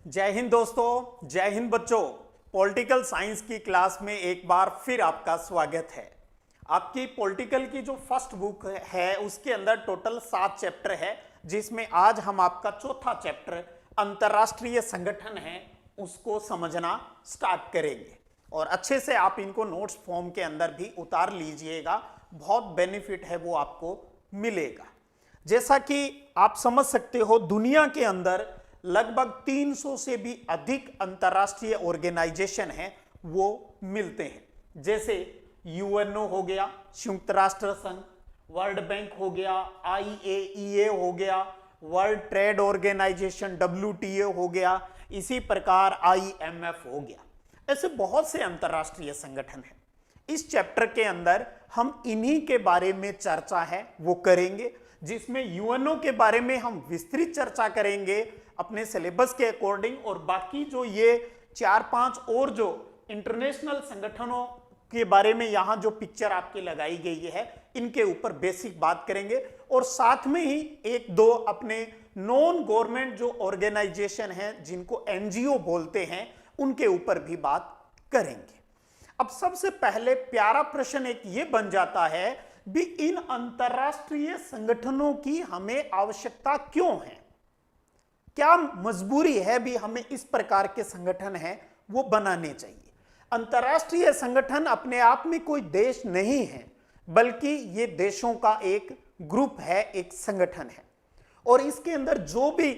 जय हिंद दोस्तों, जय हिंद बच्चों। पॉलिटिकल साइंस की क्लास में एक बार फिर आपका स्वागत है। आपकी पॉलिटिकल की जो फर्स्ट बुक है उसके अंदर टोटल 7 चैप्टर है, जिसमें आज हम आपका चौथा चैप्टर अंतर्राष्ट्रीय संगठन है उसको समझना स्टार्ट करेंगे। और अच्छे से आप इनको नोट्स फॉर्म के अंदर भी उतार लीजिएगा, बहुत बेनिफिट है वो आपको मिलेगा। जैसा कि आप समझ सकते हो, दुनिया के अंदर लगभग 300 से भी अधिक अंतरराष्ट्रीय ऑर्गेनाइजेशन हैं वो मिलते हैं। जैसे यूएनओ हो गया, संयुक्त राष्ट्र संघ, वर्ल्ड बैंक हो गया, आईएईए हो गया, वर्ल्ड ट्रेड ऑर्गेनाइजेशन डब्ल्यूटीओ हो गया, इसी प्रकार आईएमएफ हो गया। ऐसे बहुत से अंतरराष्ट्रीय संगठन हैं। इस चैप्टर के अंदर हम इन्हीं के बारे में चर्चा है वो करेंगे, जिसमें यूएनओ के बारे में हम विस्तृत चर्चा करेंगे अपने सिलेबस के अकॉर्डिंग, और बाकी जो ये 4-5 और जो इंटरनेशनल संगठनों के बारे में यहाँ जो पिक्चर आपकी लगाई गई है इनके ऊपर बेसिक बात करेंगे। और साथ में ही 1-2 अपने नॉन गवर्नमेंट जो ऑर्गेनाइजेशन हैं जिनको एनजीओ बोलते हैं उनके ऊपर भी बात करेंगे। अब सबसे पहले प्यारा प्रश्न एक ये बन जाता है भी, इन अंतरराष्ट्रीय संगठनों की हमें आवश्यकता क्यों है? क्या मजबूरी है भी हमें इस प्रकार के संगठन हैं वो बनाने चाहिए? अंतरराष्ट्रीय संगठन अपने आप में कोई देश नहीं है, बल्कि ये देशों का एक ग्रुप है, एक संगठन है। और इसके अंदर जो भी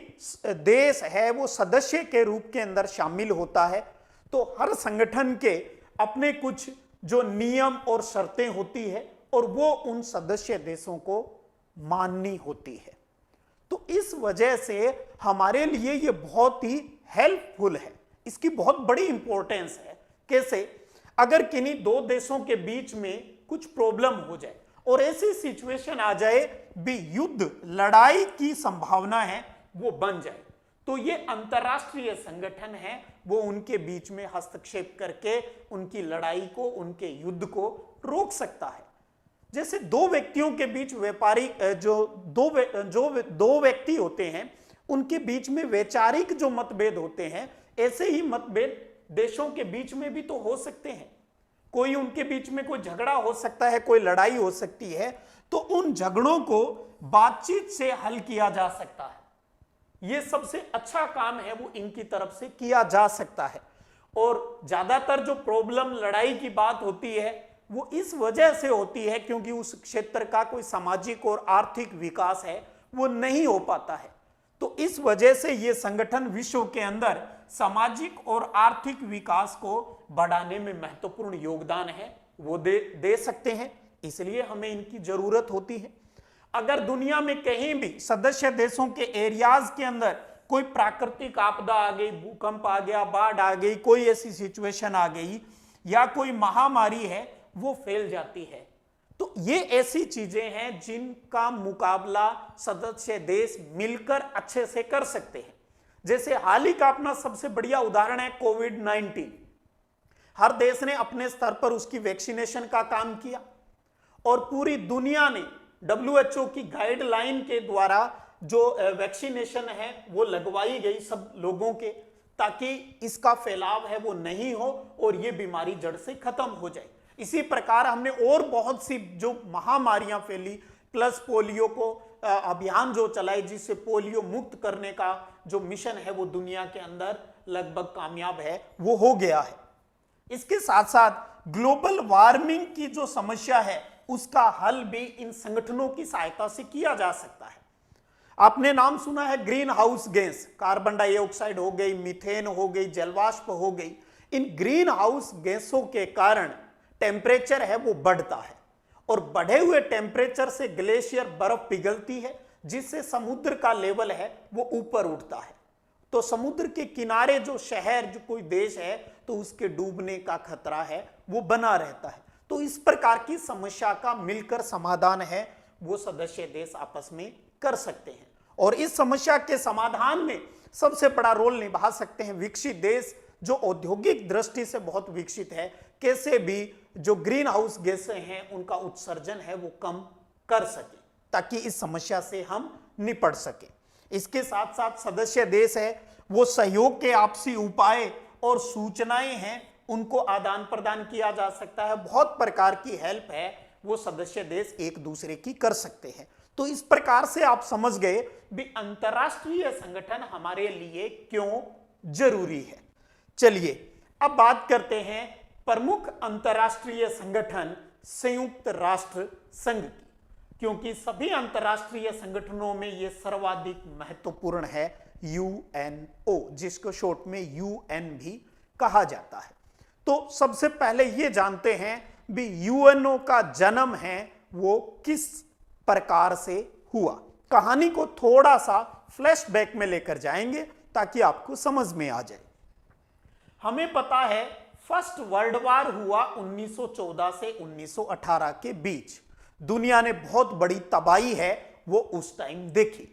देश है वो सदस्य के रूप के अंदर शामिल होता है। तो हर संगठन के अपने कुछ जो नियम और शर्तें होती है और वो उन सदस्य देशों को माननी होती है। तो इस वजह से हमारे लिए ये बहुत ही हेल्पफुल है, इसकी बहुत बड़ी इंपॉर्टेंस है। कैसे? अगर किन्हीं 2 देशों के बीच में कुछ प्रॉब्लम हो जाए और ऐसी सिचुएशन आ जाए भी युद्ध लड़ाई की संभावना है वो बन जाए, तो ये अंतरराष्ट्रीय संगठन है वो उनके बीच में हस्तक्षेप करके उनकी लड़ाई को, उनके युद्ध को रोक सकता है। जैसे 2 व्यक्तियों के बीच व्यापारिक जो दो व्यक्ति होते हैं उनके बीच में वैचारिक जो मतभेद होते हैं, ऐसे ही मतभेद देशों के बीच में भी तो हो सकते हैं। कोई उनके बीच में कोई झगड़ा हो सकता है, कोई लड़ाई हो सकती है, तो उन झगड़ों को बातचीत से हल किया जा सकता है। ये सबसे अच्छा काम है वो इनकी तरफ से किया जा सकता है। और ज्यादातर जो प्रॉब्लम लड़ाई की बात होती है वो इस वजह से होती है क्योंकि उस क्षेत्र का कोई सामाजिक और आर्थिक विकास है वो नहीं हो पाता है। तो इस वजह से ये संगठन विश्व के अंदर सामाजिक और आर्थिक विकास को बढ़ाने में महत्वपूर्ण योगदान है वो दे सकते हैं, इसलिए हमें इनकी जरूरत होती है। अगर दुनिया में कहीं भी सदस्य देशों के एरियाज के अंदर कोई प्राकृतिक आपदा आ गई, भूकंप आ गया, बाढ़ आ गई, कोई ऐसी सिचुएशन आ गई या कोई महामारी है वो फैल जाती है, तो ये ऐसी चीजें हैं जिनका मुकाबला सदस्य देश मिलकर अच्छे से कर सकते हैं। जैसे हाल ही का अपना सबसे बढ़िया उदाहरण है कोविड-19। हर देश ने अपने स्तर पर उसकी वैक्सीनेशन का काम किया और पूरी दुनिया ने WHO की गाइडलाइन के द्वारा जो वैक्सीनेशन है वो लगवाई गई सब लोगों के, ताकि इसका फैलाव है वो नहीं हो और ये बीमारी जड़ से खत्म हो जाए। इसी प्रकार हमने और बहुत सी जो महामारियां फैली, प्लस पोलियो को अभियान जो चलाए, जिससे पोलियो मुक्त करने का जो मिशन है वो दुनिया के अंदर लगभग कामयाब है वो हो गया है। इसके साथ साथ ग्लोबल वार्मिंग की जो समस्या है उसका हल भी इन संगठनों की सहायता से किया जा सकता है। आपने नाम सुना है green house gas, carbon dioxide हो गई, मीथेन हो गई, जलवाष्प हो गई। इन ग्रीन हाउस गैसों के कारण टेम्परेचर है वो बढ़ता है और बढ़े हुए टेम्परेचर से ग्लेशियर बर्फ पिघलती है, जिससे समुद्र का लेवल है वो ऊपर उठता है। तो समुद्र के किनारे जो शहर, जो कोई देश है, तो उसके डूबने का खतरा है वो बना रहता है। तो इस प्रकार की समस्या का मिलकर समाधान है वो सदस्य देश आपस में कर सकते हैं। और इस समस्या के समाधान में सबसे बड़ा रोल निभा सकते हैं विकसित देश, जो औद्योगिक दृष्टि से बहुत विकसित है। कैसे भी जो ग्रीन हाउस गैसें हैं उनका उत्सर्जन है वो कम कर सके, ताकि इस समस्या से हम निपट सके। इसके साथ साथ सदस्य देश है वो सहयोग के आपसी उपाय और सूचनाएं हैं उनको आदान प्रदान किया जा सकता है। बहुत प्रकार की हेल्प है वो सदस्य देश एक दूसरे की कर सकते हैं। तो इस प्रकार से आप समझ गए भी अंतरराष्ट्रीय संगठन हमारे लिए क्यों जरूरी है। चलिए अब बात करते हैं प्रमुख अंतरराष्ट्रीय संगठन संयुक्त राष्ट्र संघ की, क्योंकि सभी अंतरराष्ट्रीय संगठनों में यह सर्वाधिक महत्वपूर्ण है यूएनओ, जिसको शॉर्ट में यूएन भी कहा जाता है। तो सबसे पहले यह जानते हैं भी यूएनओ का जन्म है वो किस प्रकार से हुआ। कहानी को थोड़ा सा फ्लैशबैक में लेकर जाएंगे ताकि आपको समझ में आ जाए। हमें पता है फर्स्ट वर्ल्ड वॉर हुआ 1914 से 1918 के बीच। दुनिया ने बहुत बड़ी तबाही है वो उस टाइम देखी।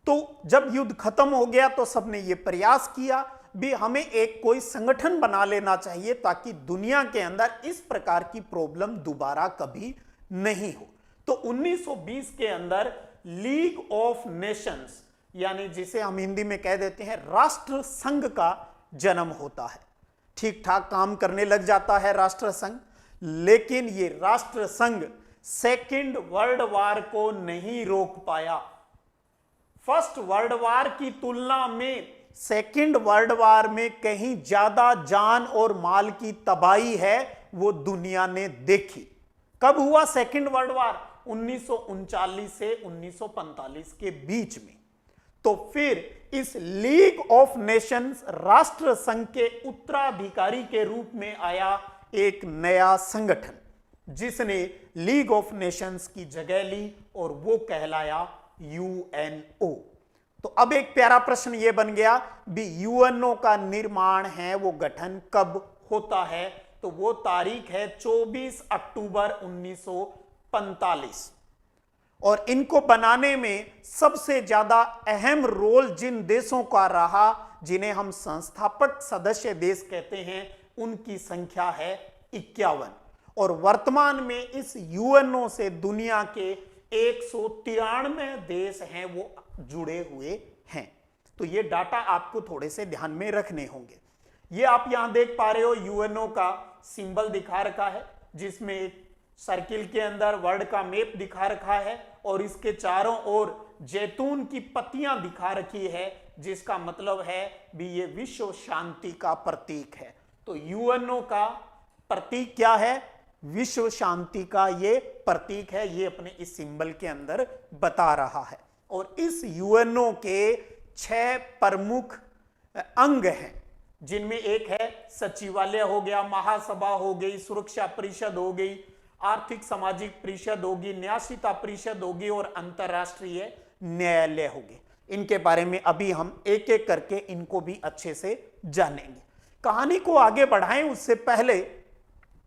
तो जब युद्ध खत्म हो गया तो सबने ये प्रयास किया भी हमें एक कोई संगठन बना लेना चाहिए ताकि दुनिया के अंदर इस प्रकार की प्रॉब्लम दोबारा कभी नहीं हो। तो 1920 के अंदर लीग ऑफ नेशंस, यानी जिसे हम हिंदी में कह देते हैं राष्ट्र संघ का जन्म होता है। ठीक ठाक काम करने लग जाता है राष्ट्र संघ, लेकिन ये राष्ट्र संघ सेकेंड वर्ल्ड वॉर को नहीं रोक पाया। फर्स्ट वर्ल्ड वॉर की तुलना में सेकेंड वर्ल्ड वॉर में कहीं ज्यादा जान और माल की तबाही है वो दुनिया ने देखी। कब हुआ सेकेंड वर्ल्ड वॉर? 1939 से 1945 के बीच में। तो फिर इस लीग ऑफ नेशंस राष्ट्र संघ के उत्तराधिकारी के रूप में आया एक नया संगठन जिसने लीग ऑफ नेशंस की जगह ली और वो कहलाया यूएनओ। तो अब एक प्यारा प्रश्न ये बन गया भी यूएनओ का निर्माण है वो गठन कब होता है? तो वो तारीख है 24 अक्टूबर 1945। और इनको बनाने में सबसे ज्यादा अहम रोल जिन देशों का रहा, जिन्हें हम संस्थापक सदस्य देश कहते हैं, उनकी संख्या है 51। और वर्तमान में इस यूएनओ से दुनिया के 193 देश हैं वो जुड़े हुए हैं। तो ये डाटा आपको थोड़े से ध्यान में रखने होंगे। ये आप यहां देख पा रहे हो यूएनओ का सिंबल दिखा रखा है जिसमें एक सर्किल के अंदर वर्ल्ड का मैप दिखा रखा है और इसके चारों ओर जैतून की पत्तियां दिखा रखी है, जिसका मतलब है भी ये विश्व शांति का प्रतीक है। तो यूएनओ का प्रतीक क्या है? विश्व शांति का ये प्रतीक है। ये अपने इस सिंबल के अंदर बता रहा है। और इस यूएनओ के 6 प्रमुख अंग हैं, जिनमें एक है सचिवालय हो गया, महासभा हो गई, सुरक्षा परिषद हो गई, आर्थिक सामाजिक परिषद होगी, न्यायिकता परिषद होगी और अंतरराष्ट्रीय न्यायालय होगी। इनके बारे में अभी हम एक एक करके इनको भी अच्छे से जानेंगे। कहानी को आगे बढ़ाएं उससे पहले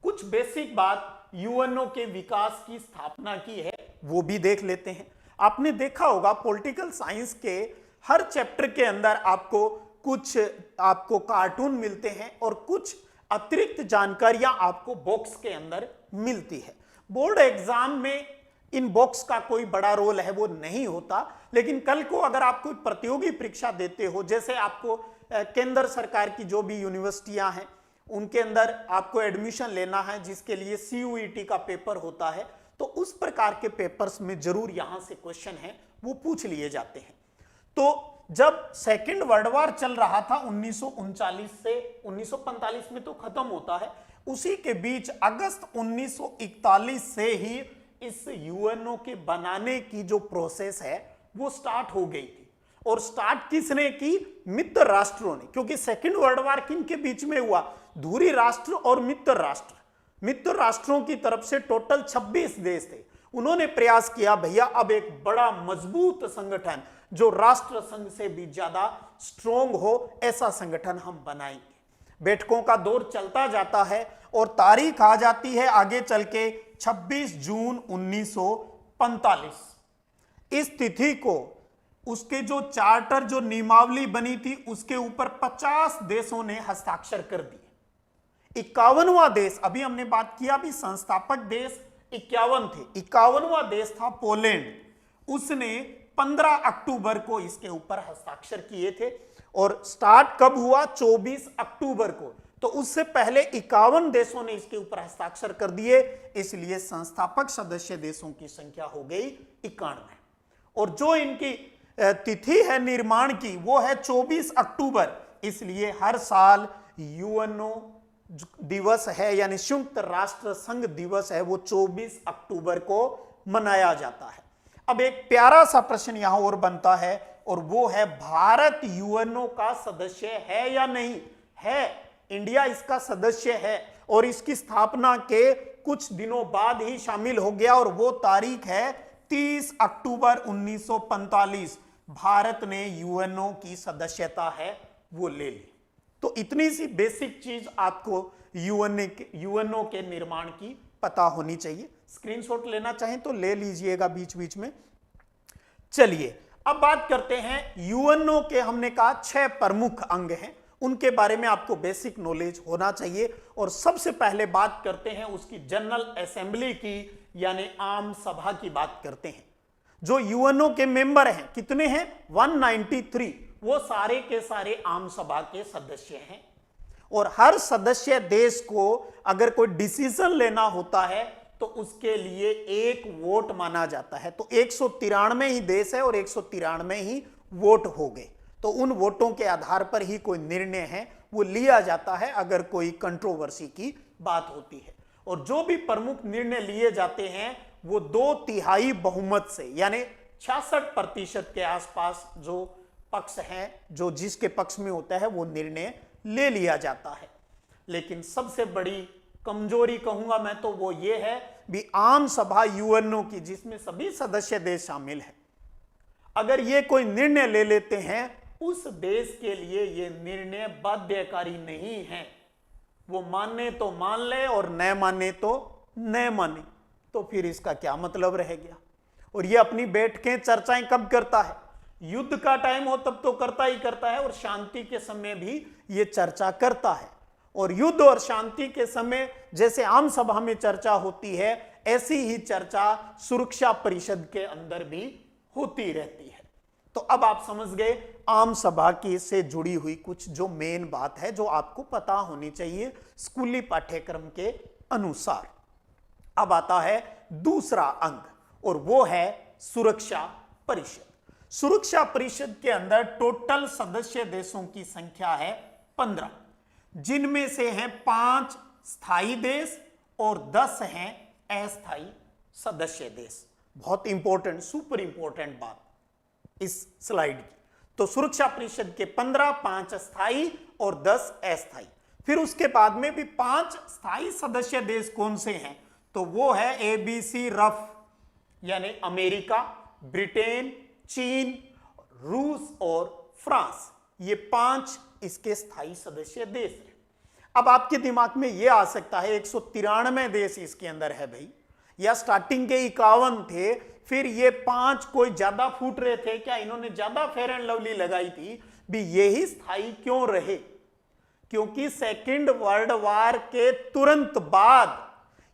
कुछ बेसिक बात यूएनओ के विकास की स्थापना की है वो भी देख लेते हैं। आपने देखा होगा पॉलिटिकल साइंस के हर चैप्टर के अंदर आपको कार्टून मिलते हैं और कुछ अतिरिक्त जानकारियां आपको बॉक्स के अंदर मिलती है। बोर्ड एग्जाम में इन बॉक्स का कोई बड़ा रोल है वो नहीं होता, लेकिन कल को अगर आप कोई प्रतियोगी परीक्षा देते हो, जैसे आपको केंद्र सरकार की जो भी यूनिवर्सिटियां हैं उनके अंदर आपको एडमिशन लेना है जिसके लिए सीयूईटी का पेपर होता है, तो उस प्रकार के पेपर्स में जरूर यहां से क्वेश्चन है वो पूछ लिए जाते हैं। तो जब सेकेंड वर्ल्ड वॉर चल रहा था 1939 से 1945 में तो खत्म होता है, उसी के बीच अगस्त 1941 से ही इस यूएनओ के बनाने की जो प्रोसेस है वो स्टार्ट हो गई थी। और स्टार्ट किसने की? मित्र राष्ट्रों ने, क्योंकि सेकेंड वर्ल्ड वॉर किन के बीच में हुआ? धुरी राष्ट्र और मित्र राष्ट्र। मित्र राष्ट्रों की तरफ से टोटल 26 देश थे। उन्होंने प्रयास किया भैया अब एक बड़ा मजबूत संगठन जो राष्ट्र संघ से भी ज्यादा स्ट्रोंग हो ऐसा संगठन हम बनाएंगे। बैठकों का दौर चलता जाता है और तारीख आ जाती है आगे चल के 26 जून 1945। इस तिथि को उसके जो चार्टर जो नियमावली बनी थी उसके ऊपर 50 देशों ने हस्ताक्षर कर दिए। 51वां देश, अभी हमने बात किया भी संस्थापक देश 51 थे, 51वां देश था पोलैंड। उसने 15 अक्टूबर को इसके ऊपर हस्ताक्षर किए थे और स्टार्ट कब हुआ? 24 अक्टूबर को। तो उससे पहले 51 देशों ने इसके ऊपर हस्ताक्षर कर दिए, इसलिए संस्थापक सदस्य देशों की संख्या हो गई 91। और जो इनकी तिथि है निर्माण की वो है 24 अक्टूबर, इसलिए हर साल यूएनओ दिवस है यानी संयुक्त राष्ट्र संघ दिवस है वो 24 अक्टूबर को मनाया जाता है। अब एक प्यारा सा प्रश्न यहां और बनता है और वो है भारत यूएनओ का सदस्य है या नहीं है? इंडिया इसका सदस्य है और इसकी स्थापना के कुछ दिनों बाद ही शामिल हो गया और वो तारीख है 30 अक्टूबर 1945। भारत ने यूएनओ की सदस्यता है वो ले ली। तो इतनी सी बेसिक चीज आपको यूएनओ के निर्माण की पता होनी चाहिए। स्क्रीनशॉट लेना चाहें तो ले लीजिएगा बीच बीच में। चलिए अब बात करते हैं यूएनओ के। हमने कहा 6 प्रमुख अंग हैं, उनके बारे में आपको बेसिक नॉलेज होना चाहिए। और सबसे पहले बात करते हैं उसकी जनरल असेंबली की यानी आम सभा की बात करते हैं। जो यूएनओ के मेंबर हैं कितने हैं? 193। वो सारे के सारे आम सभा के सदस्य हैं और हर सदस्य देश को अगर कोई डिसीजन लेना होता है तो उसके लिए एक वोट माना जाता है। तो 193 ही देश है और 193 ही वोट हो गए। तो उन वोटों के आधार पर ही कोई निर्णय है वो लिया जाता है अगर कोई कंट्रोवर्सी की बात होती है। और जो भी प्रमुख निर्णय लिए जाते हैं वो 2/3 बहुमत से यानी 66% के आसपास जो पक्ष हैं, जो जिसके पक्ष में होता है वो निर्णय ले लिया जाता है। लेकिन सबसे बड़ी कमजोरी कहूंगा मैं तो वो ये है भी आम सभा यूएनओ की जिसमें सभी सदस्य देश शामिल हैं, अगर ये कोई निर्णय ले लेते हैं उस देश के लिए ये निर्णय बाध्यकारी नहीं है। वो माने तो मान ले और न माने तो न माने, तो फिर इसका क्या मतलब रह गया? और ये अपनी बैठकें चर्चाएं कब करता है? युद्ध का टाइम हो तब तो करता ही करता है और शांति के समय भी ये चर्चा करता है। और युद्ध और शांति के समय जैसे आम सभा में चर्चा होती है ऐसी ही चर्चा सुरक्षा परिषद के अंदर भी होती रहती है। तो अब आप समझ गए आम सभा की से जुड़ी हुई कुछ जो मेन बात है जो आपको पता होनी चाहिए स्कूली पाठ्यक्रम के अनुसार। अब आता है दूसरा अंग और वो है सुरक्षा परिषद। सुरक्षा परिषद के अंदर टोटल सदस्य देशों की संख्या है 15, जिनमें से हैं 5 स्थायी देश और 10 हैं अस्थायी सदस्य देश। बहुत इंपॉर्टेंट, सुपर इंपॉर्टेंट बात इस स्लाइड की। तो सुरक्षा परिषद के 15, 5 स्थायी और 10 अस्थायी। फिर उसके बाद में भी 5 स्थायी सदस्य देश कौन से हैं? तो वो है ABC रफ यानी अमेरिका, ब्रिटेन, चीन, रूस और फ्रांस। ये 5 इसके स्थायी सदस्य देश हैं। अब आपके दिमाग में ये आ सकता है 193 देश इसके अंदर है भाई, या स्टार्टिंग के 51 थे, फिर ये 5 कोई ज्यादा फूट रहे थे क्या? इन्होंने ज्यादा फेयर एंड लवली लगाई थी भी यही स्थायी क्यों रहे? क्योंकि सेकेंड वर्ल्ड वार के तुरंत बाद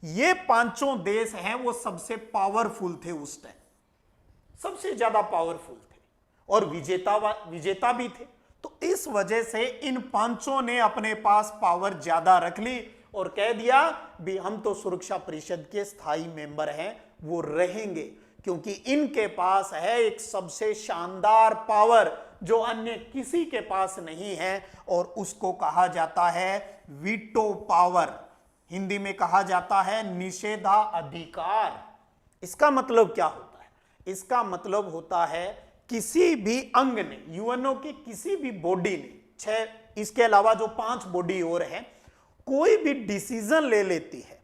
ये 5 देश हैं वो सबसे पावरफुल थे उस टाइम, सबसे ज्यादा पावरफुल थे और विजेता भी थे। तो इस वजह से इन 5 ने अपने पास पावर ज्यादा रख ली और कह दिया भी हम तो सुरक्षा परिषद के स्थायी मेंबर हैं, वो रहेंगे क्योंकि इनके पास है एक सबसे शानदार पावर जो अन्य किसी के पास नहीं है और उसको कहा जाता है वीटो पावर। हिंदी में कहा जाता है निषेधाधिकार। इसका मतलब क्या होता है? इसका मतलब होता है किसी भी अंग ने, यूएनओ की किसी भी बॉडी ने, 6 इसके अलावा जो 5 बॉडी और है, कोई भी डिसीजन ले लेती है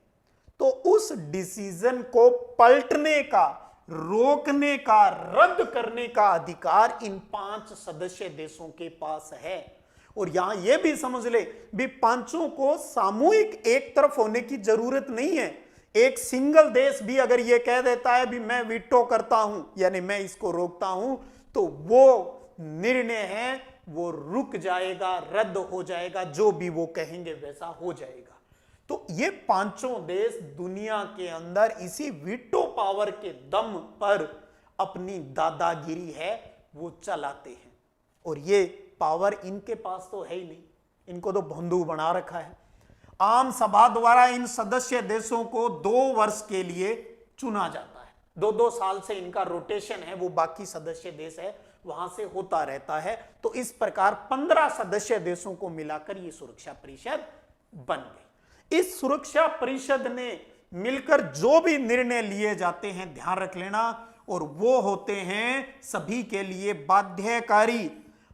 तो उस डिसीजन को पलटने का, रोकने का, रद्द करने का अधिकार इन 5 सदस्य देशों के पास है। और यहां यह भी समझ ले भी 5 को सामूहिक एक तरफ होने की जरूरत नहीं है। एक सिंगल देश भी अगर यह कह देता है भी मैं वीटो करता हूं यानी मैं इसको रोकता हूं, तो वो निर्णय है वो रुक जाएगा, रद्द हो जाएगा, जो भी वो कहेंगे वैसा हो जाएगा। तो ये 5 देश दुनिया के अंदर इसी वीटो पावर के दम पर अपनी दादागिरी है वो चलाते हैं। और ये पावर इनके पास तो है ही नहीं, इनको तो भोंदू बना रखा है। आम सभा द्वारा इन सदस्य देशों को 2 वर्ष के लिए चुना जाता है, 2-2 साल से इनका रोटेशन है, वो बाकी सदस्य देश है वहां से होता रहता है। तो इस प्रकार 15 सदस्य देशों को मिलाकर ये सुरक्षा परिषद बन गई। इस सुरक्षा परिषद ने मिलकर जो भी निर्णय लिए जाते हैं, ध्यान रख लेना, और वो होते हैं सभी के लिए बाध्यकारी।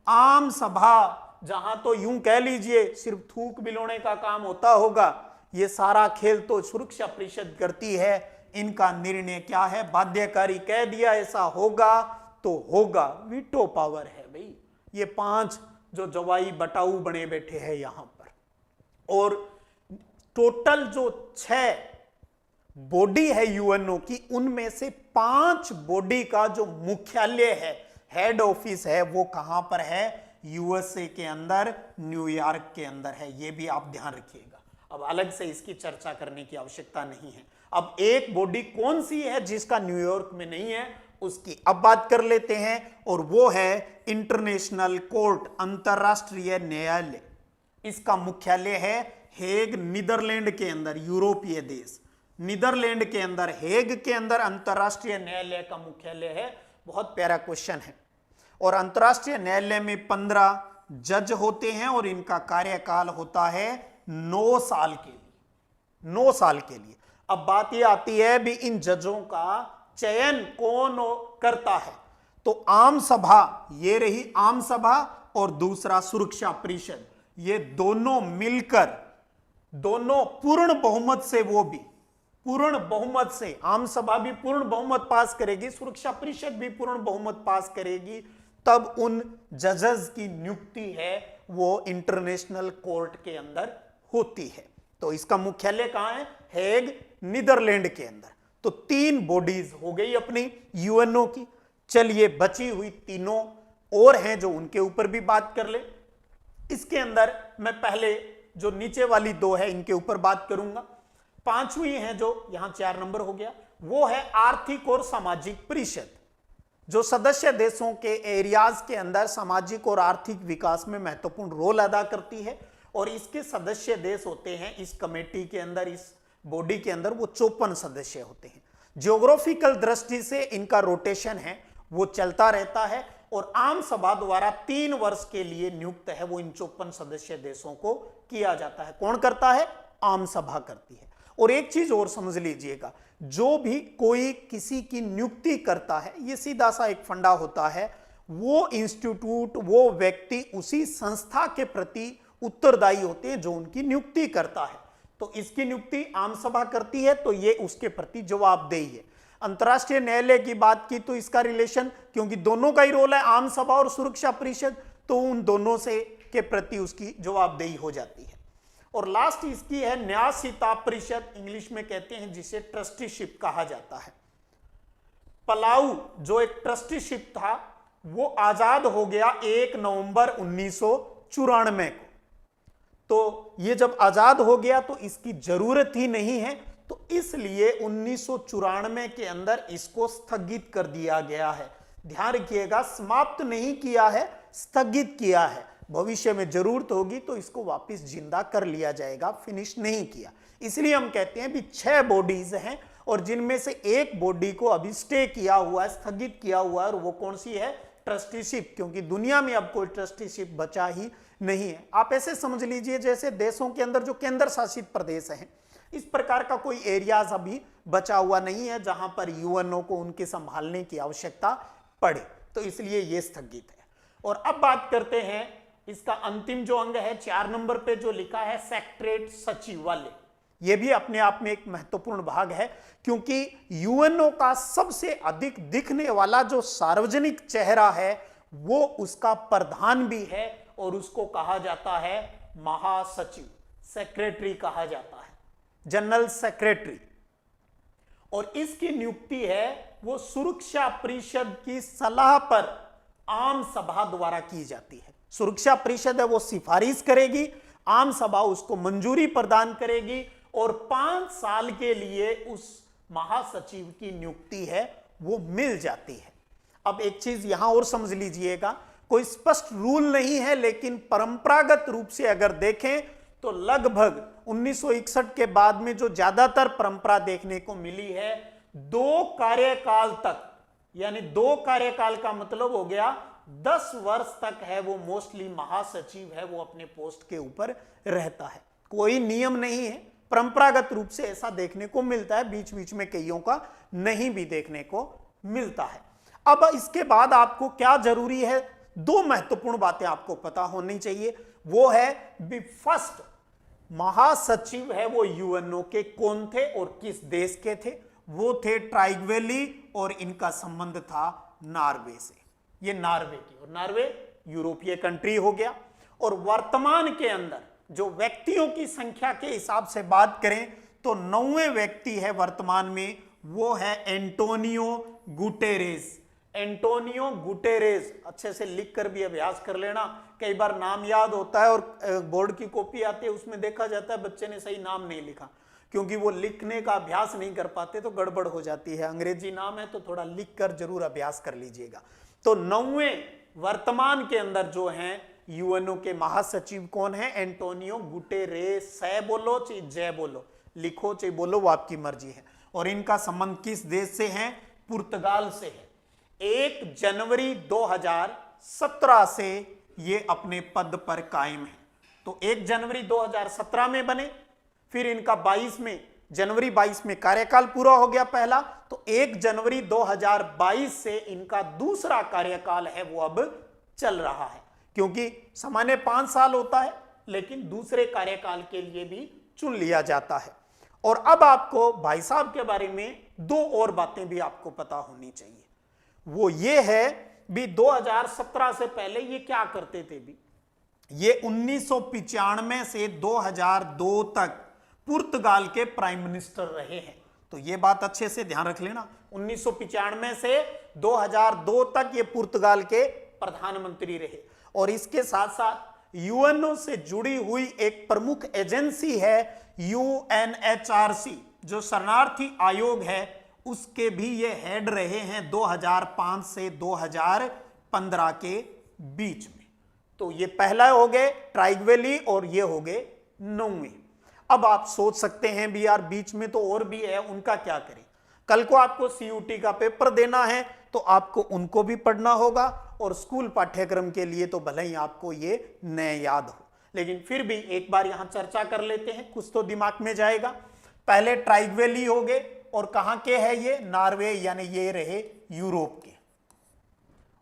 आम सभा, जहां तो यूं कह लीजिए सिर्फ थूक बिलोने का काम होता होगा, ये सारा खेल तो सुरक्षा परिषद करती है। इनका निर्णय क्या है? बाध्यकारी, कह दिया ऐसा होगा तो होगा, वीटो पावर है भाई। ये 5 जो जवाई बटाऊ बने बैठे हैं यहां पर, और टोटल जो 6 बॉडी है यूएनओ की, उनमें से 5 बॉडी का जो मुख्यालय है, हेड ऑफिस है, वो कहां पर है? यूएसए के अंदर, न्यूयॉर्क के अंदर है। ये भी आप ध्यान रखिएगा, अब अलग से इसकी चर्चा करने की आवश्यकता नहीं है। अब एक बॉडी कौन सी है जिसका न्यूयॉर्क में नहीं है, उसकी अब बात कर लेते हैं, और वो है इंटरनेशनल कोर्ट, अंतरराष्ट्रीय न्यायालय। इसका मुख्यालय है हेग, नीदरलैंड के अंदर, यूरोपीय देश नीदरलैंड के अंदर, हेग के अंदर अंतरराष्ट्रीय न्यायालय का मुख्यालय है। बहुत प्यारा क्वेश्चन है। और अंतरराष्ट्रीय न्यायालय में 15 जज होते हैं और इनका कार्यकाल होता है 9 साल के लिए, 9 साल के लिए। अब बात यह आती है भी इन जजों का चयन कौन करता है? तो आम सभा, ये रही आम सभा, और दूसरा सुरक्षा परिषद, ये दोनों मिलकर, दोनों पूर्ण बहुमत से, वो भी पूर्ण बहुमत से, आम सभा भी पूर्ण बहुमत पास करेगी, सुरक्षा परिषद भी पूर्ण बहुमत पास करेगी, तब उन जजेस की नियुक्ति है वो इंटरनेशनल कोर्ट के अंदर होती है। तो इसका मुख्यालय कहां है? हेग, नीदरलैंड के अंदर। तो 3 बॉडीज हो गई अपनी यूएनओ की। चलिए बची हुई 3 और हैं जो उनके ऊपर भी बात कर ले। इसके अंदर मैं पहले जो नीचे वाली 2 है इनके ऊपर बात करूंगा। 5वीं है जो यहां 4 नंबर हो गया, वो है आर्थिक और सामाजिक परिषद, जो सदस्य देशों के एरियाज के अंदर सामाजिक और आर्थिक विकास में महत्वपूर्ण रोल अदा करती है। और इसके सदस्य देश होते हैं इस कमेटी के अंदर, इस बॉडी के अंदर, वो 54 सदस्य होते हैं। जियोग्राफिकल दृष्टि से इनका रोटेशन है वो चलता रहता है, और आम सभा द्वारा 3 वर्ष के लिए नियुक्त है वो इन 54 सदस्य देशों को किया जाता है। कौन करता है? आम सभा करती है। और एक चीज और समझ लीजिएगा, जो भी कोई किसी की नियुक्ति करता है, ये सीधा सा एक फंडा होता है, वो इंस्टीट्यूट, वो व्यक्ति उसी संस्था के प्रति उत्तरदायी होते हैं जो उनकी नियुक्ति करता है। तो इसकी नियुक्ति आम सभा करती है, तो ये उसके प्रति जवाबदेही है। अंतरराष्ट्रीय न्यायालय की बात की तो इसका रिलेशन, क्योंकि दोनों का ही रोल है, आम सभा और सुरक्षा परिषद, तो उन दोनों से के प्रति उसकी जवाबदेही हो जाती है। और लास्ट इसकी है न्यायशीता परिषद, इंग्लिश में कहते हैं जिसे ट्रस्टीशिप कहा जाता है। पलाऊ जो एक ट्रस्टीशिप था वो आजाद हो गया 1 नवंबर 1994 को। तो ये जब आजाद हो गया तो इसकी जरूरत ही नहीं है, तो इसलिए 1994 के अंदर इसको स्थगित कर दिया गया है। ध्यान रखिएगा, समाप्त नहीं किया है, स्थगित किया है। भविष्य में जरूरत होगी तो इसको वापस जिंदा कर लिया जाएगा, फिनिश नहीं किया। इसलिए हम कहते हैं भी 6 बॉडीज हैं, और जिनमें से एक बॉडी को अभी स्टे किया हुआ है, स्थगित किया हुआ है, और वो कौन सी है? ट्रस्टीशिप, क्योंकि दुनिया में अब कोई ट्रस्टीशिप बचा ही नहीं है। आप ऐसे समझ लीजिए जैसे देशों के अंदर जो केंद्र शासित प्रदेश हैं, इस प्रकार का कोई एरियाज अभी बचा हुआ नहीं है जहां पर यूएनओ को उनके संभालने की आवश्यकता पड़े, तो इसलिए ये स्थगित है। और अब बात करते हैं इसका अंतिम जो अंग है 4 नंबर पे जो लिखा है सेक्रेटरीट सचिवालय। यह भी अपने आप में एक महत्वपूर्ण भाग है, क्योंकि यूएनओ का सबसे अधिक दिखने वाला जो सार्वजनिक चेहरा है वो उसका प्रधान भी है, और उसको कहा जाता है महासचिव, सेक्रेटरी कहा जाता है, जनरल सेक्रेटरी। और इसकी नियुक्ति है वो सुरक्षा परिषद की सलाह पर आम सभा द्वारा की जाती है। सुरक्षा परिषद है वो सिफारिश करेगी, आम सभा उसको मंजूरी प्रदान करेगी, और 5 साल के लिए उस महासचिव की नियुक्ति है वो मिल जाती है। अब एक चीज यहां और समझ लीजिएगा, कोई स्पष्ट रूल नहीं है, लेकिन परंपरागत रूप से अगर देखें तो लगभग 1961 के बाद में जो ज्यादातर परंपरा देखने को मिली है, 2 कार्यकाल तक, यानी 2 कार्यकाल का मतलब हो गया 10 वर्ष तक है वो मोस्टली महासचिव है वो अपने पोस्ट के ऊपर रहता है। कोई नियम नहीं है, परंपरागत रूप से ऐसा देखने को मिलता है, बीच बीच में कईयों का नहीं भी देखने को मिलता है। अब इसके बाद आपको क्या जरूरी है, 2 महत्वपूर्ण बातें आपको पता होनी चाहिए। वो है फर्स्ट, महासचिव है वो यूएनओ के कौन थे और किस देश के थे? वो थे ट्राइगवेली और इनका संबंध था नॉर्वे से। ये नॉर्वे की, और नॉर्वे यूरोपीय कंट्री हो गया। और वर्तमान के अंदर जो व्यक्तियों की संख्या के हिसाब से बात करें तो 9वें व्यक्ति है वर्तमान में, वो है एंटोनियो गुटेरेस। एंटोनियो गुटेरेस, अच्छे से लिख कर भी अभ्यास कर लेना, कई बार नाम याद होता है और बोर्ड की कॉपी आती है उसमें देखा जाता है बच्चे ने सही नाम नहीं लिखा, क्योंकि वो लिखने का अभ्यास नहीं कर पाते तो गड़बड़ हो जाती है। अंग्रेजी नाम है तो थोड़ा लिख कर जरूर अभ्यास कर लीजिएगा। तो 9वें वर्तमान के अंदर जो हैं यूएनओ के महासचिव कौन है? Antonio Guterres. सै बोलो चाहे जय बोलो, लिखो चाहे बोलो, वो आपकी मर्जी है। और इनका संबंध किस देश से है? पुर्तगाल से है। 1 जनवरी 2017 से ये अपने पद पर कायम है। तो 1 जनवरी 2017 में बने, फिर इनका 22 में, जनवरी 22 में कार्यकाल पूरा हो गया पहला, तो 1 जनवरी 2022 से इनका दूसरा कार्यकाल है वो अब चल रहा है, क्योंकि सामान्य 5 साल होता है लेकिन दूसरे कार्यकाल के लिए भी चुन लिया जाता है। और अब आपको भाई साहब के बारे में 2 और बातें भी आपको पता होनी चाहिए। वो ये है भी 2017 से पहले ये क्या करते थे भी, ये 1995 से 2002 तक पुर्तगाल के प्राइम मिनिस्टर रहे हैं। तो ये बात अच्छे से ध्यान रख लेना, 1995 से 2002 तक ये पुर्तगाल के प्रधानमंत्री रहे। और इसके साथ साथ यूएनओ से जुड़ी हुई एक प्रमुख एजेंसी है यूएनएचआरसी, जो शरणार्थी आयोग है, उसके भी ये हेड रहे हैं 2005 से 2015 के बीच में। तो ये पहला हो गए ट्राइगवेली और ये हो गए 9वें। अब आप सोच सकते हैं भी यार बीच में तो और भी है, उनका क्या करें? कल को आपको सीयूटी का पेपर देना है तो आपको उनको भी पढ़ना होगा, और स्कूल पाठ्यक्रम के लिए तो भले ही आपको ये नए याद हो, लेकिन फिर भी एक बार यहां चर्चा कर लेते हैं, कुछ तो दिमाग में जाएगा। पहले ट्राइगवेली हो गए, और कहां के है ये? नॉर्वे, यानी ये रहे यूरोप के।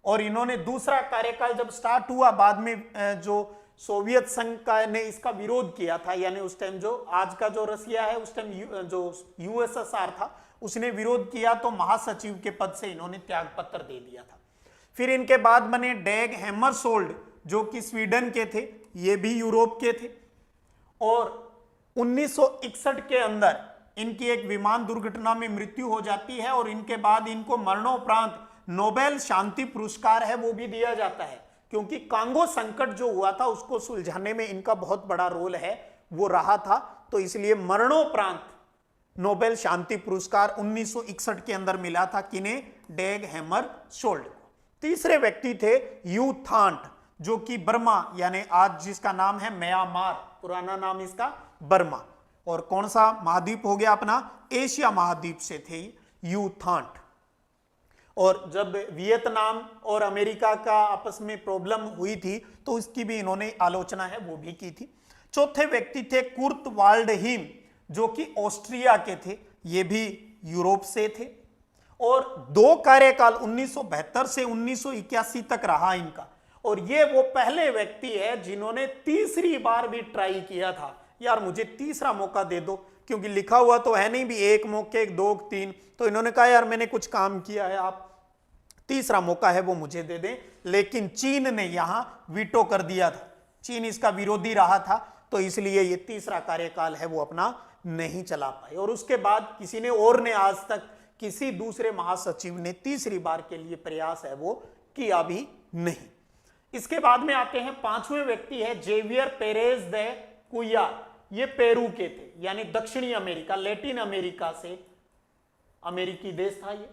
और इन्होंने दूसरा कार्यकाल जब स्टार्ट हुआ, बाद में जो सोवियत संघ का ने इसका विरोध किया था, यानी उस टाइम जो आज का जो रसिया है, उस टाइम जो यूएसएसआर था उसने विरोध किया, तो महासचिव के पद से इन्होंने त्याग पत्र दे दिया था। फिर इनके बाद बने डैग हैमरशोल्ड, जो कि स्वीडन के थे, ये भी यूरोप के थे। और 1961 के अंदर इनकी एक विमान दुर्घटना में मृत्यु हो जाती है, और इनके बाद इनको मरणोपरांत नोबेल शांति पुरस्कार है वो भी दिया जाता है, क्योंकि कांगो संकट जो हुआ था उसको सुलझाने में इनका बहुत बड़ा रोल है वो रहा था। तो इसलिए मरणोपरांत नोबेल शांति पुरस्कार 1961 के अंदर मिला था किन्हें? डैग हैमरशोल्ड को। तीसरे व्यक्ति थे यू थांट, जो कि बर्मा, यानी आज जिसका नाम है म्यांमार, पुराना नाम इसका बर्मा। और कौन सा महाद्वीप हो गया अपना? एशिया महाद्वीप से थे यू थांट। और जब वियतनाम और अमेरिका का आपस में प्रॉब्लम हुई थी तो इसकी भी इन्होंने आलोचना है वो भी की थी। चौथे व्यक्ति थे कुर्ट वाल्डहीम, जो कि ऑस्ट्रिया के थे, ये भी यूरोप से थे। और 2 कार्यकाल 1972 से 1981 तक रहा इनका। और ये वो पहले व्यक्ति है जिन्होंने तीसरी बार भी ट्राई किया था, यार मुझे तीसरा मौका दे दो, क्योंकि लिखा हुआ तो है नहीं भी 1 मौके 2 3, तो इन्होंने कहा यार मैंने कुछ काम किया है, आप तीसरा मौका है वो मुझे दे दें। लेकिन चीन ने यहां वीटो कर दिया था, चीन इसका विरोधी रहा था, तो इसलिए ये तीसरा कार्यकाल है वो अपना नहीं चला पाए। और उसके बाद किसी ने और ने आज तक किसी दूसरे महासचिव ने तीसरी बार के लिए प्रयास है वो किया भी नहीं। इसके बाद में आते हैं 5वें व्यक्ति है जेवियर पेरेज दे कुयार, ये पेरू के थे, यानी दक्षिणी अमेरिका, लैटिन अमेरिका से अमेरिकी देश था ये।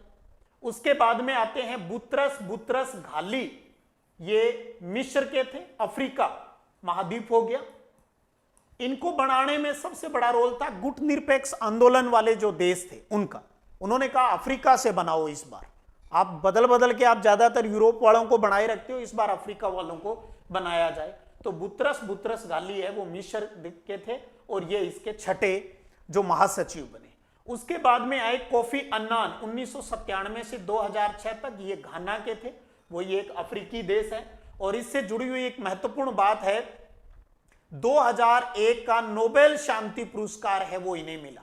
उसके बाद में आते हैं बुत्रस घाली, ये मिस्र के थे, अफ्रीका महाद्वीप हो गया। इनको बनाने में सबसे बड़ा रोल था गुटनिरपेक्ष आंदोलन वाले जो देश थे उनका। उन्होंने कहा अफ्रीका से बनाओ, इस बार आप बदल बदल के आप ज्यादातर यूरोप वालों को बनाए रखते हो, इस बार अफ्रीका वालों को बनाया जाए। तो बुतरस गाली है वो मिस्र के थे और ये इसके छठे जो महासचिव बने। उसके बाद में आए कोफी अन्नान 1997 से 2006 तक, ये घाना के थे, वो ये एक अफ्रीकी देश है। और इससे जुड़ी हुई एक महत्वपूर्ण बात है, 2001 का नोबेल शांति पुरस्कार है वो इन्हें मिला।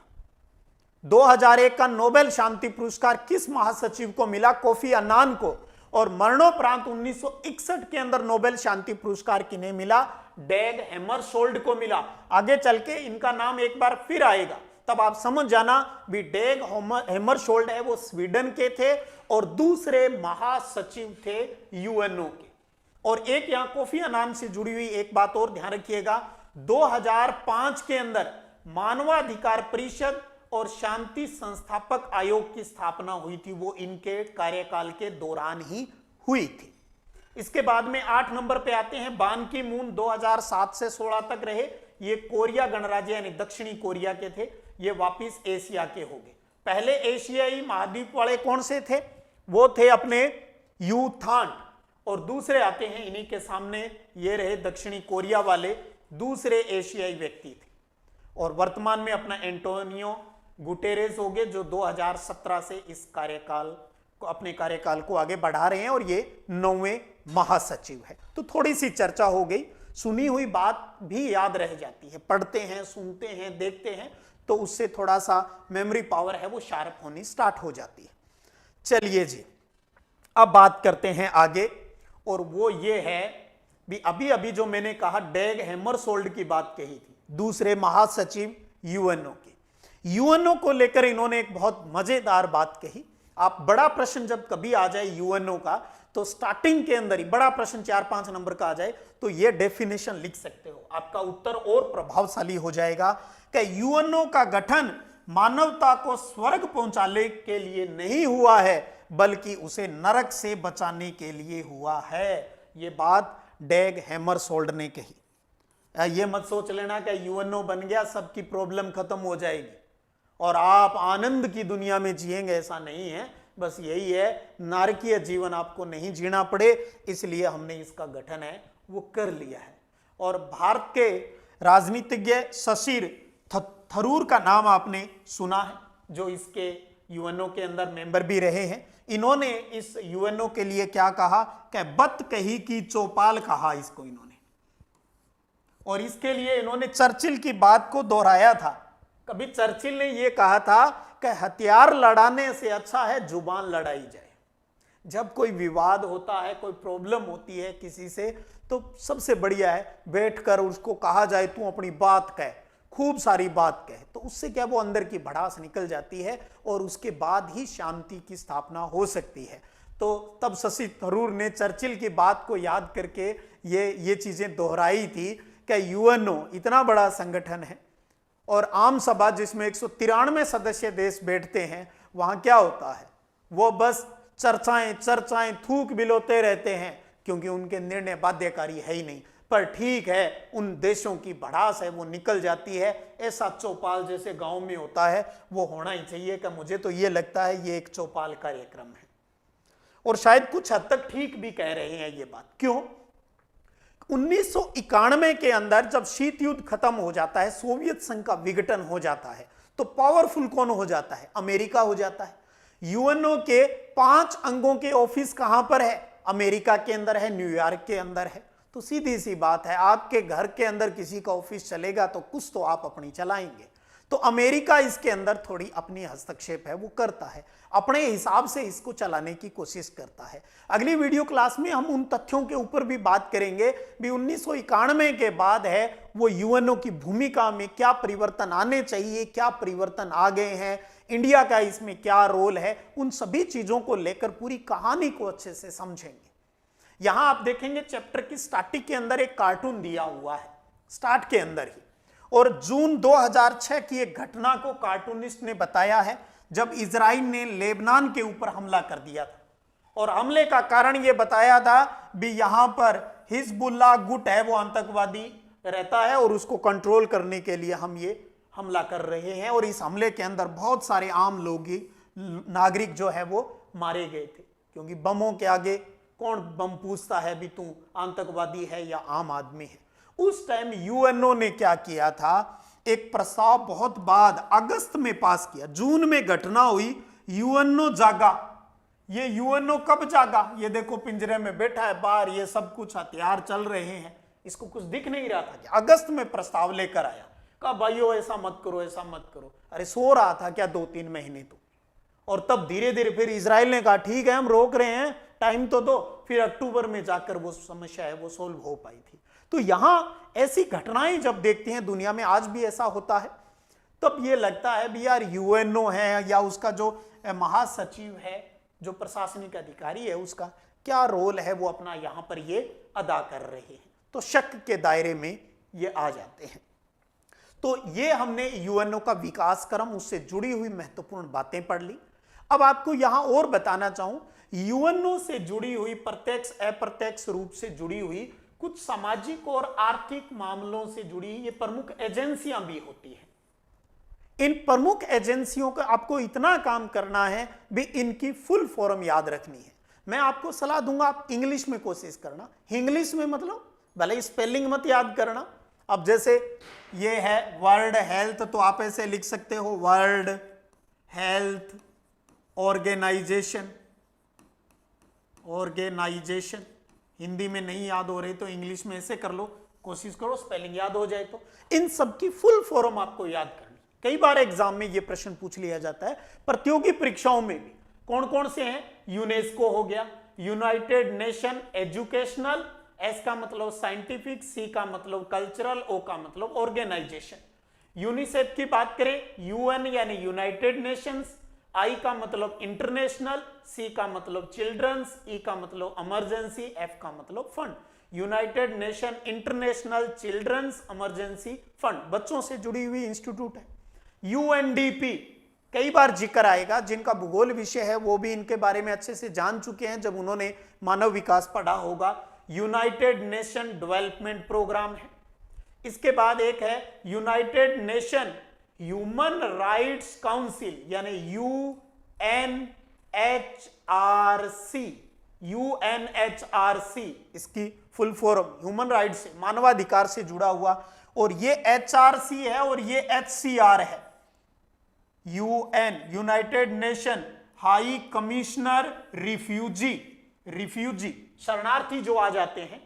2001 का नोबेल शांति पुरस्कार किस महासचिव को मिला? कोफी अन्नान को। और मरणोपरांत 1961 के अंदर नोबेल शांति पुरस्कार किन्हें मिला? डैग हैमरशोल्ड को मिला। आगे चल के इनका नाम एक बार फिर आएगा, तब आप समझ जाना भी डैग हैमरशोल्ड है वो स्वीडन के थे और दूसरे महासचिव थे यूएनओ के। और एक यहां कोफी अन्नान से जुड़ी हुई एक बात और ध्यान रखिएगा, 2005 के अंदर मानवाधिकार परिषद और शांति संस्थापक आयोग की स्थापना हुई थी, वो इनके कार्यकाल के दौरान ही हुई थी। इसके बाद में 8 नंबर पे आते हैं बान की मून, 2007 से 16 तक रहे। ये कोरिया गणराज्य यानी दक्षिणी कोरिया के थे, ये वापिस एशिया के हो गए। पहले एशियाई महाद्वीप वाले कौन से थे? वो थे अपने यूथान। और दूसरे आते हैं इन्हीं के सामने, ये रहे दक्षिणी कोरिया वाले, दूसरे एशियाई व्यक्ति थे। और वर्तमान में अपना एंटोनियो गुटेरेस हो गए, जो 2017 से इस कार्यकाल को, अपने कार्यकाल को आगे बढ़ा रहे हैं और ये 9वें महासचिव है। तो थोड़ी सी चर्चा हो गई, सुनी हुई बात भी याद रह जाती है, पढ़ते हैं, सुनते हैं, देखते हैं, तो उससे थोड़ा सा मेमोरी पावर है वो शार्प होनी स्टार्ट हो जाती है। चलिए जी, अब बात करते हैं आगे, और वो ये है भी अभी अभी जो मैंने कहा डैग हैमरशोल्ड की बात कही थी, दूसरे महासचिव यूएनओ के। यूएनओ को लेकर इन्होंने एक बहुत मजेदार बात कही। आप बड़ा प्रश्न जब कभी आ जाए यूएनओ का, तो स्टार्टिंग के अंदर ही बड़ा प्रश्न 4-5 नंबर का आ जाए तो ये डेफिनेशन लिख सकते हो, आपका उत्तर और प्रभावशाली हो जाएगा कि यूएनओ का गठन मानवता को स्वर्ग पहुंचाने के लिए नहीं हुआ है, बल्कि उसे नरक से बचाने के लिए हुआ है। ये बात डैग हैमरशोल्ड ने कही। ये मत सोच लेना कि यूएनओ बन गया सबकी प्रॉब्लम खत्म हो जाएगी और आप आनंद की दुनिया में जिएंगे, ऐसा नहीं है। बस यही है, नारकीय जीवन आपको नहीं जीना पड़े, इसलिए हमने इसका गठन है वो कर लिया है। और भारत के राजनीतिज्ञ शशिर थरूर का नाम आपने सुना है, जो इसके यूएनओ के अंदर मेंबर भी रहे हैं। इन्होंने इस यूएनओ के लिए क्या कहा कि बत कही की चौपाल कहा इसको इन्होंने, और इसके लिए इन्होंने चर्चिल की बात को दोहराया था। कभी चर्चिल ने यह कहा था कि हथियार लड़ाने से अच्छा है जुबान लड़ाई जाए। जब कोई विवाद होता है, कोई प्रॉब्लम होती है किसी से, तो सबसे बढ़िया है बैठकर उसको कहा जाए तू अपनी बात कह, खूब सारी बात कहे, तो उससे क्या वो अंदर की भड़ास निकल जाती है और उसके बाद ही शांति की स्थापना हो सकती है। तो तब शशि थरूर ने चर्चिल की बात को याद करके ये चीजें दोहराई थी कि यूएनओ इतना बड़ा संगठन है और आम सभा जिसमें 193 सदस्य देश बैठते हैं, वहां क्या होता है, वो बस चर्चाएं थूक बिलोते रहते हैं, क्योंकि उनके निर्णय बाध्यकारी है ही नहीं। पर ठीक है, उन देशों की भड़ास है वो निकल जाती है। ऐसा चौपाल जैसे गांव में होता है वो होना ही चाहिए। कि मुझे तो ये लगता है ये एक चौपाल कार्यक्रम है, और शायद कुछ हद तक ठीक भी कह रहे हैं ये बात। क्यों? 1991 के अंदर जब शीत युद्ध खत्म हो जाता है, सोवियत संघ का विघटन हो जाता है, तो पावरफुल कौन हो जाता है? अमेरिका हो जाता है। यूएनओ के 5 अंगों के ऑफिस कहां पर है? अमेरिका के अंदर है, न्यूयॉर्क के अंदर है। तो सीधी सी बात है, आपके घर के अंदर किसी का ऑफिस चलेगा तो कुछ तो आप अपनी चलाएंगे। तो अमेरिका इसके अंदर थोड़ी अपनी हस्तक्षेप है वो करता है, अपने हिसाब से इसको चलाने की कोशिश करता है। अगली वीडियो क्लास में हम उन तथ्यों के ऊपर भी बात करेंगे भी 1991 के बाद है वो यूएनओ की भूमिका में क्या परिवर्तन आने चाहिए, क्या परिवर्तन आ गए हैं, इंडिया का इसमें क्या रोल है, उन सभी चीजों को लेकर पूरी कहानी को अच्छे से समझेंगे। यहां आप देखेंगे चैप्टर की स्टार्टिंग के अंदर एक कार्टून दिया हुआ है, स्टार्ट के अंदर ही, और जून 2006 की एक घटना को कार्टूनिस्ट ने बताया है जब इजराइल ने लेबनान के ऊपर हमला कर दिया था। और हमले का कारण यह बताया था भी यहां पर हिजबुल्लाह गुट है वो आतंकवादी रहता है और उसको कंट्रोल करने के लिए हम ये हमला कर रहे हैं। और इस हमले के अंदर बहुत सारे आम लोग नागरिक जो है वो मारे गए थे, क्योंकि बमों के आगे कौन बम पूछता है भी तू आतंकवादी है या आम आदमी है। उस टाइम यूएनओ ने क्या किया था, एक प्रस्ताव बहुत बाद अगस्त में पास किया। जून में घटना हुई, यूएनओ जागा। ये यूएनओ कब जागा, ये देखो पिंजरे में बैठा है बाहर, ये सब कुछ हथियार चल रहे हैं, इसको कुछ दिख नहीं रहा था कि अगस्त में प्रस्ताव लेकर आया, कहा भाइयों ऐसा मत करो ऐसा मत करो। अरे सो रहा था क्या 2-3 महीने तो। और तब धीरे धीरे फिर इजराइल ने कहा ठीक है हम रोक रहे हैं, टाइम तो दो। फिर अक्टूबर में जाकर वो समस्या है वो सोल्व हो पाई थी। तो यहां ऐसी घटनाएं जब देखते हैं दुनिया में, आज भी ऐसा होता है, तब ये लगता है भी यार यूएनओ है या उसका जो महासचिव है, जो प्रशासनिक अधिकारी है, उसका क्या रोल है वो अपना यहां पर ये अदा कर रहे हैं। तो शक के दायरे में ये आ जाते हैं। तो ये हमने यूएनओ का विकास क्रम, उससे जुड़ी हुई महत्वपूर्ण बातें पढ़ ली। अब आपको यहां और बताना चाहूं, यूएनओ से जुड़ी हुई प्रत्यक्ष अप्रत्यक्ष रूप से जुड़ी हुई कुछ सामाजिक और आर्थिक मामलों से जुड़ी ये प्रमुख एजेंसियां भी होती हैं। इन प्रमुख एजेंसियों का आपको इतना काम करना है भी इनकी फुल फॉर्म याद रखनी है। मैं आपको सलाह दूंगा आप इंग्लिश में कोशिश करना। इंग्लिश में मतलब भले स्पेलिंग मत याद करना। अब जैसे ये है वर्ल्ड हेल्थ, तो आप ऐसे लिख सकते हो world health organization. Organization Hindi में नहीं याद हो रही तो इंग्लिश में ऐसे कर लो, कोशिश करो स्पेलिंग याद हो जाए। तो इन सब की फुल फॉर्म आपको याद करनी। कई बार एग्जाम में ये प्रश्न पूछ लिया जाता है, प्रतियोगी परीक्षाओं में भी। कौन कौन से हैं, यूनेस्को हो गया, यूनाइटेड नेशन एजुकेशनल, एस का मतलब साइंटिफिक, सी का मतलब कल्चरल, ओ का मतलब ऑर्गेनाइजेशन। यूनिसेफ की बात करें, यूएन यानी यूनाइटेड नेशंस, आई का मतलब इंटरनेशनल, सी का मतलब चिल्ड्रंस, ई का मतलब इमरजेंसी, एफ का मतलब fund. United nation international children's emergency fund, बच्चों से जुड़ी हुई इंस्टीट्यूट है। यूएनडीपी कई बार जिक्र आएगा, जिनका भूगोल विषय है वो भी इनके बारे में अच्छे से जान चुके हैं जब उन्होंने मानव विकास पढ़ा होगा। यूनाइटेड नेशन डेवलपमेंट प्रोग्राम है। इसके बाद एक है United nation human rights council यानी यूएनएचआरसी। यूएनएचआरसी इसकी फुल फॉर्म ह्यूमन राइट्स से, मानवाधिकार से जुड़ा हुआ। और ये एचआरसी है और ये एचसीआर है। UN United nation high commissioner refugee, refugee शरणार्थी जो आ जाते हैं,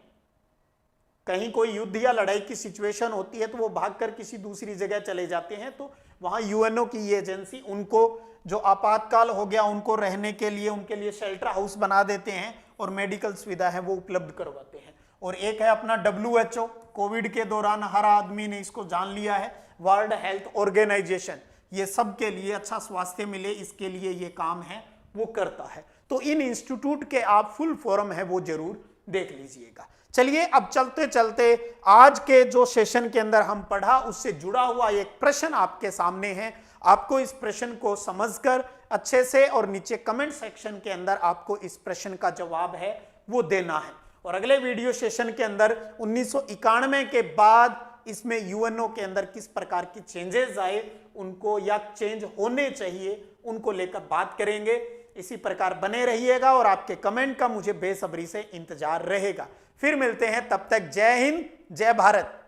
कहीं कोई युद्ध या लड़ाई की सिचुएशन होती है तो वो भागकर किसी दूसरी जगह चले जाते हैं, तो वहां यूएनओ की ये एजेंसी उनको जो आपातकाल हो गया उनको रहने के लिए उनके लिए शेल्टर हाउस बना देते हैं और मेडिकल सुविधा है वो उपलब्ध करवाते हैं। और एक है अपना WHO, कोविड के दौरान हर आदमी ने इसको जान लिया है, वर्ल्ड हेल्थ ऑर्गेनाइजेशन, ये सब के लिए अच्छा स्वास्थ्य मिले इसके लिए ये काम है वो करता है। तो इन इंस्टीट्यूट के आप फुल फॉर्म है वो जरूर देख लीजिएगा। चलिए अब चलते चलते आज के जो सेशन के अंदर हम पढ़ा उससे जुड़ा हुआ एक प्रश्न आपके सामने है। आपको इस प्रश्न को समझकर अच्छे से और नीचे कमेंट सेक्शन के अंदर आपको इस प्रश्न का जवाब है वो देना है। और अगले वीडियो सेशन के अंदर 1991 के बाद इसमें यूएनओ के अंदर किस प्रकार की चेंजेस आए उनको या चेंज होने चाहिए उनको लेकर बात करेंगे। इसी प्रकार बने रहिएगा और आपके कमेंट का मुझे बेसब्री से इंतजार रहेगा। फिर मिलते हैं, तब तक जय हिंद जय भारत।